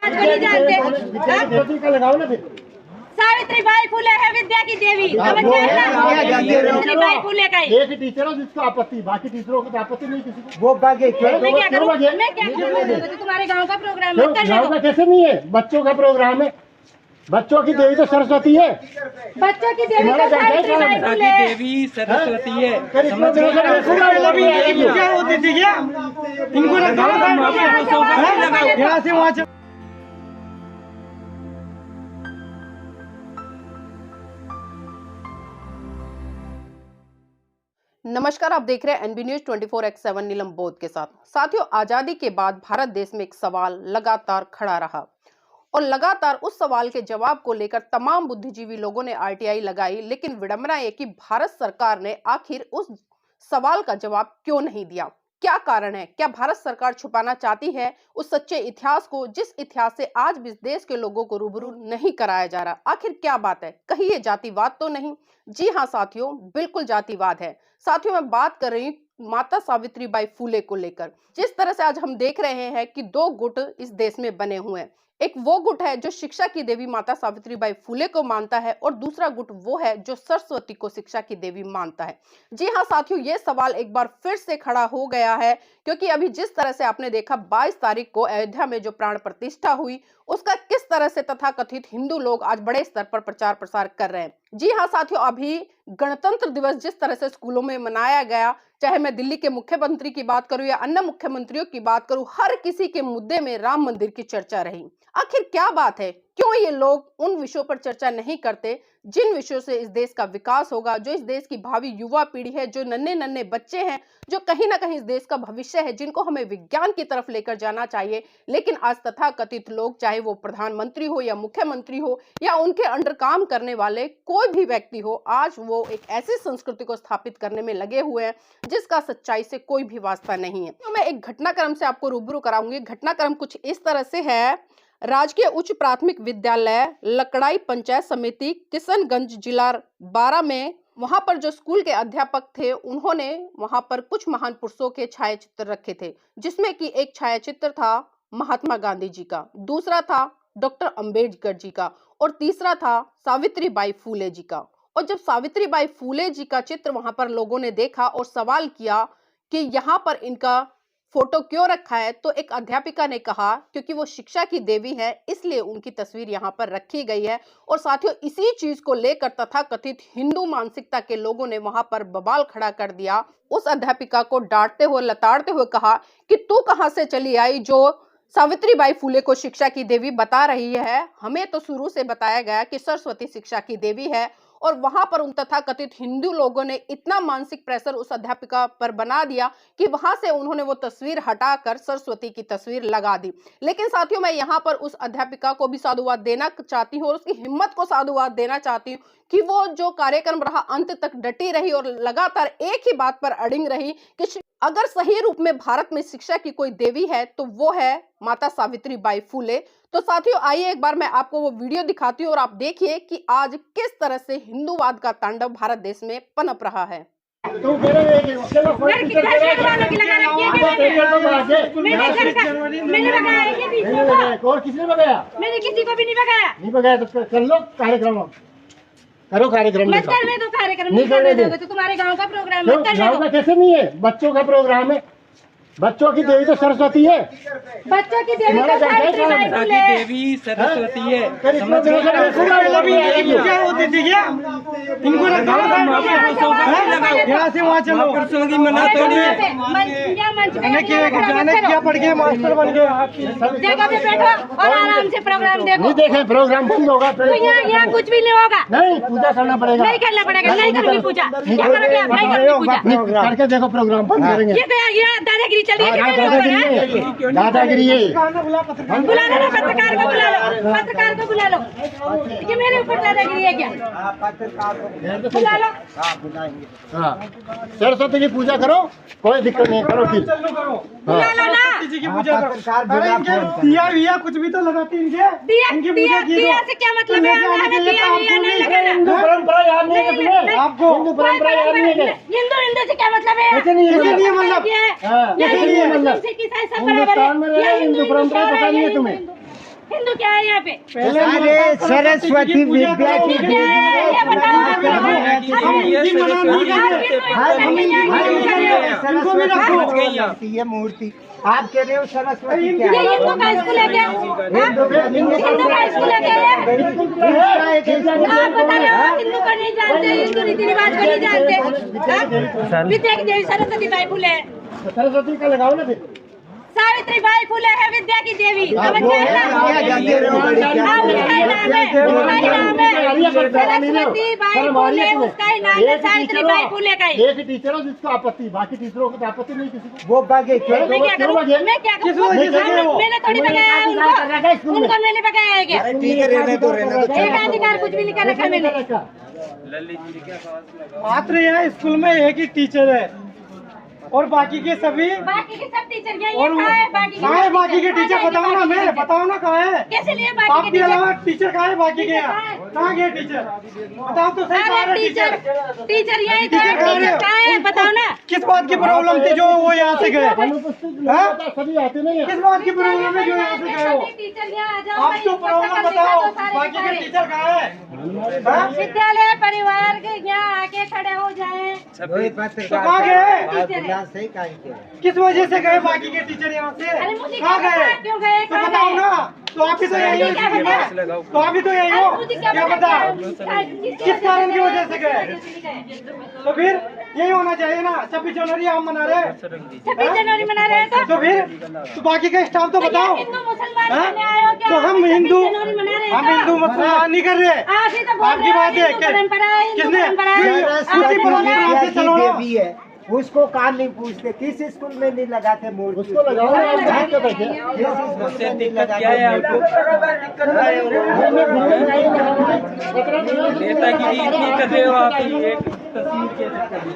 नहीं जानते। लगाओ ना फिर। सावित्रीबाई फुले है विद्या की देवी, समझ गए ना? सावित्रीबाई फुले का ही। एक टीचर हो जिसको आपत्ति, बाकी टीचरों को आपत्ति नहीं किसी को। वो मैं क्या करूँ? मैं क्या करूँ? तुम्हारे गांव का प्रोग्राम है, करने गाँव का कैसे नहीं है? बच्चों का प्रोग्राम है। बच्चों की देवी तो सरस्वती है। बच्चों की देवी तो सावित्रीबाई फुले है। देवी सरस्वती है। इनको नमस्कार, आप देख रहे हैं एनबी न्यूज 24x7 नीलम बोध के साथ। साथियों, आजादी के बाद भारत देश में एक सवाल लगातार खड़ा रहा और लगातार उस सवाल के जवाब को लेकर तमाम बुद्धिजीवी लोगों ने आरटीआई लगाई, लेकिन विडंबना ये कि भारत सरकार ने आखिर उस सवाल का जवाब क्यों नहीं दिया। क्या कारण है? क्या भारत सरकार छुपाना चाहती है उस सच्चे इतिहास को, जिस इतिहास से आज भी देश के लोगों को रूबरू नहीं कराया जा रहा? आखिर क्या बात है? कहीं ये जातिवाद तो नहीं? जी हाँ साथियों, बिल्कुल जातिवाद है। साथियों, मैं बात कर रही हूँ माता सावित्रीबाई फुले को लेकर। जिस तरह से आज हम देख रहे हैं कि दो गुट इस देश में बने हुए हैं। एक वो गुट है जो शिक्षा की देवी माता सावित्रीबाई फुले को मानता है और दूसरा गुट वो है जो सरस्वती को शिक्षा की देवी मानता है। जी हाँ साथियों, ये सवाल एक बार फिर से खड़ा हो गया है, क्योंकि अभी जिस तरह से आपने देखा 22 तारीख को अयोध्या में जो प्राण प्रतिष्ठा हुई, उसका किस तरह से तथाकथित हिंदू लोग आज बड़े स्तर पर प्रचार प्रसार कर रहे हैं। जी हाँ साथियों, अभी गणतंत्र दिवस जिस तरह से स्कूलों में मनाया गया, चाहे मैं दिल्ली के मुख्यमंत्री की बात करूं या अन्य मुख्यमंत्रियों की बात करूं, हर किसी के मुद्दे में राम मंदिर की चर्चा रही। आखिर क्या बात है? क्यों ये लोग उन विषयों पर चर्चा नहीं करते जिन विषयों से इस देश का विकास होगा, जो इस देश की भावी युवा पीढ़ी है, जो नन्हे नन्हे बच्चे हैं, जो कहीं ना कहीं इस देश का भविष्य है, जिनको हमें विज्ञान की तरफ लेकर जाना चाहिए। लेकिन आज तथाकथित लोग, चाहे वो प्रधानमंत्री हो या मुख्यमंत्री हो या उनके अंडर काम करने वाले कोई भी व्यक्ति हो, आज वो एक ऐसी संस्कृति को स्थापित करने में लगे हुए हैं जिसका सच्चाई से कोई भी वास्ता नहीं है। तो मैं एक घटनाक्रम से आपको रूबरू कराऊंगी। घटनाक्रम कुछ इस तरह से है। राजकीय उच्च प्राथमिक विद्यालय लकड़ाई पंचायत समिति किशनगंज जिला 12 में, वहां पर जो स्कूल के अध्यापक थे, उन्होंने वहां पर कुछ महान पुरुषों के छायाचित्र रखे थे, जिसमें कि एक छायाचित्र था महात्मा गांधी जी का, दूसरा था डॉक्टर अंबेडकर जी का और तीसरा था सावित्रीबाई फुले जी का। और जब सावित्रीबाई फुले जी का चित्र वहां पर लोगों ने देखा और सवाल किया कि यहाँ पर इनका फोटो क्यों रखा है, तो एक अध्यापिका ने कहा क्योंकि वो शिक्षा की देवी है, इसलिए उनकी तस्वीर यहाँ पर रखी गई है। और साथियों, इसी चीज को लेकर तथाकथित हिंदू मानसिकता के लोगों ने वहां पर बवाल खड़ा कर दिया। उस अध्यापिका को डांटते हुए, लताड़ते हुए कहा कि तू कहां से चली आई जो सावित्रीबाई फुले को शिक्षा की देवी बता रही है? हमें तो शुरू से बताया गया कि सरस्वती शिक्षा की देवी है। और वहां पर उन तथाकथित हिंदू लोगों ने इतना मानसिक प्रेशर उस अध्यापिका पर बना दिया कि वहां से उन्होंने वो तस्वीर हटाकर सरस्वती की तस्वीर लगा दी। लेकिन साथियों, मैं यहाँ पर उस अध्यापिका को भी साधुवाद देना चाहती हूँ और उसकी हिम्मत को साधुवाद देना चाहती हूँ कि वो जो कार्यक्रम रहा अंत तक डटी रही और लगातार एक ही बात पर अड़िग रही कि अगर सही रूप में भारत में शिक्षा की कोई देवी है तो वो है माता सावित्रीबाई फुले। तो साथियों, आइए एक बार मैं आपको वो वीडियो दिखाती हूँ और आप देखिए कि आज किस तरह से हिंदुवाद का तांडव भारत देश में पनप रहा है। और किसने लगाया? मैंने किसी को भी नहीं लगाया। नहीं लगाया तो कर लो कार्यक्रम, करो कार्यक्रम। मत करने दो कार्यक्रम, नहीं करने दोगे तो तुम्हारे गांव का प्रोग्राम है, करने गाँव का कैसे नहीं है? बच्चों का प्रोग्राम है। बच्चों की देवी तो सरस्वती है। बच्चों की देवी तो सावित्रीबाई फुले है। देवी सरस्वती है। इनको यहाँ से वहाँ चलो, पुरुषों की मना थोड़ी है। क्या पढ़ गए? मास्टर बन गए। जगह पे बैठो और आराम से प्रोग्राम देखो। नहीं देखे प्रोग्राम बंद होगा। तो यहाँ कुछ भी नहीं होगा। नहीं, पूजा करना पड़ेगा। नहीं करना पड़ेगा, नहीं करूँगी पूजा। क्या करोगे आप? नहीं करूँगी पूजा। करके देखो प्रोग्राम बंद करेंगे। ये दादागिरी चल रही है। दादागिरी है। बुला लो पत्रकार को, बुला लो पत्रकार को, बुला लो। ये मेरे ऊपर दादागिरी है क्या? बुला लो। हाँ, सरस्वती की पूजा करो, कोई दिक्कत नहीं, करो फिर। बुला लो ना। दिया कुछ भी तो लगाती है। दिया से क्या मतलब है? दिया नहीं लगाना। हिंदू परंपरा याद नहीं है तुम्हें? आपको हिंदू परंपरा याद नहीं है? हिंदू से क्या मतलब है? ऐसे नहीं है मतलब। हिंदुस्तान में हिंदू परंपरा पता नहीं है तुम्हें? हिंदू क्या है यहाँ पे? अरे सरस्वती विद्या की क्या है ये बताओ ये मूर्ति आप कह रहे हो सरस्वती क्या ये है? हिंदू का स्कूल है क्या? हिंदू का स्कूल है क्या ये? आप बता रहे हो हिंदू को नहीं जानते, हिंदू रीति रिवाज को नहीं जानते। विद्या की देवी सरस्वती बाई फुले, सरस्वती का लगाओ ना फिर। सावित्री बाई फुले है विद्या की देवी। समझ गए ना? उसका ही नाम है सरस्वती बाई फुले, उसका ही नाम है सावित्री बाई फुले का ही। एक टीचर हो जिसको आपत्ति, बाकी टीचरों को तो आपत्ति नहीं किसी को। वो बागे क्यों? मैं क्या करूं? मैं क्या करूं? मैंने थोड़ी भगाया है उनको मैंने भगाया है क्या? ठीक है, रहने दो एक अधिकार कुछ भी नहीं कर रखा मैंने। मात्र यहाँ स्कूल में एक ही टीचर है और बाकी के सभी बाकी के सब टीचर क्या और ये है? कहाँ है बाकी के टीचर? बताओ ना, मैं बताओ ना कहाँ है? कैसे लिए बाकी के आपके टीचर? अलावा टीचर कहाँ है बाकी के? यहाँ कहाँ गए टीचर? बताओ तो सही, कहाँ अरे है टीचर टीचर? टीचर यही तो टीचर कहाँ है? कहाँ है बताओ ना। किस बात की प्रॉब्लम थी जो वो यहाँ से गए? सभी आते नहीं किस बात की प्रॉब्लम है जो यहाँ से गए हो? टीचर यहाँ आ जाओ। आप तो प्रॉब्लम बताओ, बाकी के टीचर कहाँ है? हाँ? विद्यालय परिवार के यहाँ आके खड़े हो जाएं। तो कहाँ गए? सही कहा किस वजह से गए बाकी के टीचर यहाँ से? अरे मुझे कहाँ क्या गए? पता क्यों गए, तो कहाँ बताओ गए? ना, तो आप भी तो यही हो क्या स्कूल पता? में, तो आप भी तो यही हो, अरे मुझे क्या पता किस कारण की वजह से गए? गए? तो फिर यही होना चाहिए ना। 26 जनवरी हम मना रहे हैं, 26 जनवरी मना रहे हैं तो फिर तो बाकी का स्टाफ तो बताओ। हिंदू मुसलमान हाँ? करने आए हो क्या? तो हम 26 हिंदू जनवरी मना रहे हैं हम क्या? हिंदू मुसलमान नहीं कर रहे। आप ही तो बोल आपकी रहे हो, बात है हिंदू परंपरा है, हिंदू किसने? परंपरा है। किसी आपने बोला है, परंपरा से चलो ना। देवी है, उसको काम नहीं पूछते। किस स्कूल में नहीं लगाते मूर्ति? उसको लगाओ ना, आप जहाँ पे बैठे। किस स्कूल में नहीं लगाते? क्या है आपको? नेतागिरी इतनी कर रहे हो आप, एक तस्वीर कैसे कर दी?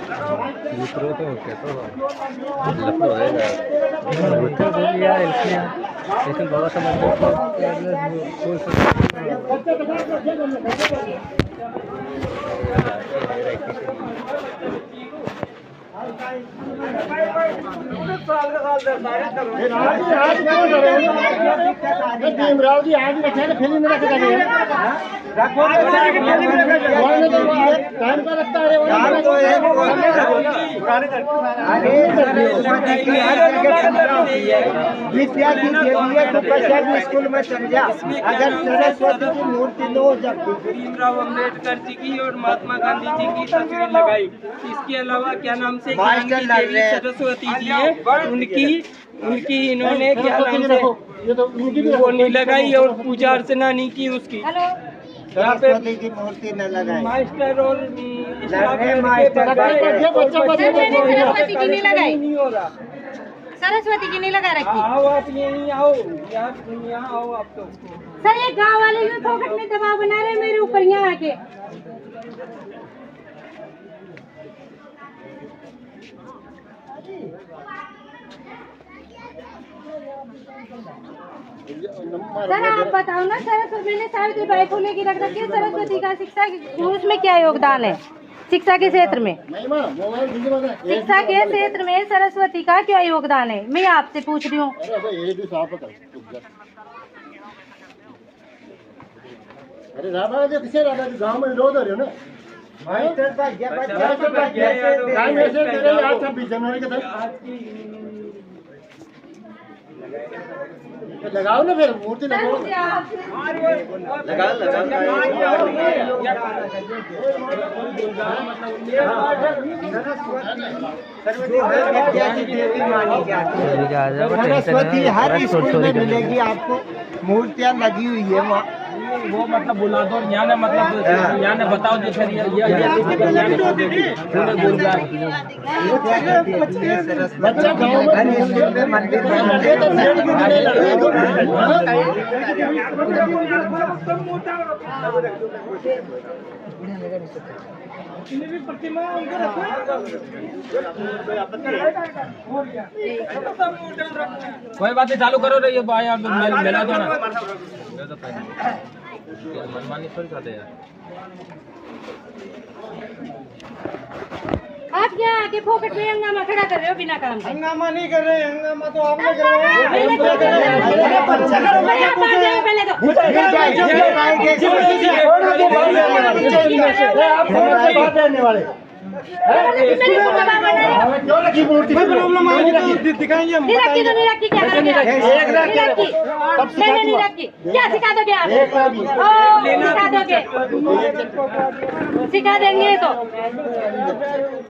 भीमराव जी आज रखे फिल्म में रखे टाइम पर रखता है। विद्या की देवी है तो कैसे भी स्कूल में समझा। अगर सरस्वती की मूर्ति न हो जाती। भीमराव अम्बेडकर जी की और महात्मा गांधी जी की तस्वीर लगाई। इसके अलावा क्या नाम से ज्ञान की देवी सरस्वती जी है, उनकी इन्होंने क्या नाम से वो नहीं लगाई और पूजा अर्चना नहीं की उसकी। यहाँ पे सरस्वती की मूर्ति न लगाए। मास्टर और सरस्वती की नहीं लगाई, नहीं हो रहा। सरस्वती की नहीं लगा रखी। आओ आप यहीं आओ, यहाँ आओ आप तो। सर ये गांव वाले जो फोकट में दबाव बना रहे हैं मेरे ऊपर यहाँ आके। सर आप बताओ ना, सरस्वती मैंने सावित्री बाई फुले की रख रखी है, सरस्वती का शिक्षा उसमें क्या योगदान है? शिक्षा के क्षेत्र में, शिक्षा के क्षेत्र में सरस्वती का क्या योगदान है? मैं आपसे पूछ रही हूँ। अरे राधा जी किसे राधा जी गाँव में विरोध हो रहे हो ना। मास्टर का ये बच्चा तो टाइम ऐसे दे रहे आज 26 जनवरी के दिन लगाओ ना, फिर मूर्ति लगाओ। विद्या की देवी मानी जाती है। सरस्वती हर स्कूल में मिलेगी आपको। मूर्तियाँ लगी हुई है वहाँ। वो मतलब बुला दो यहाँ ने, मतलब यहाँ ने बताओ जो सर बच्चा गाँव में हर स्कूल में मंदिर प्रतिमा कोई बात नहीं, चालू करो रे ये मेला दो ना। मनमानी थोड़ी करते यार। आप यहाँ आके फोकट में हंगामा खड़ा कर रहे हो बिना काम के। हंगामा नहीं कर रहे, हंगामा तो आपने कर रहे हैं। पहले तो दिखाएंगे हम। नहीं रखी क्या करोगे आप? नहीं रखी क्या सिखा दोगे आप? सिखा दोगे, सिखा देंगे तो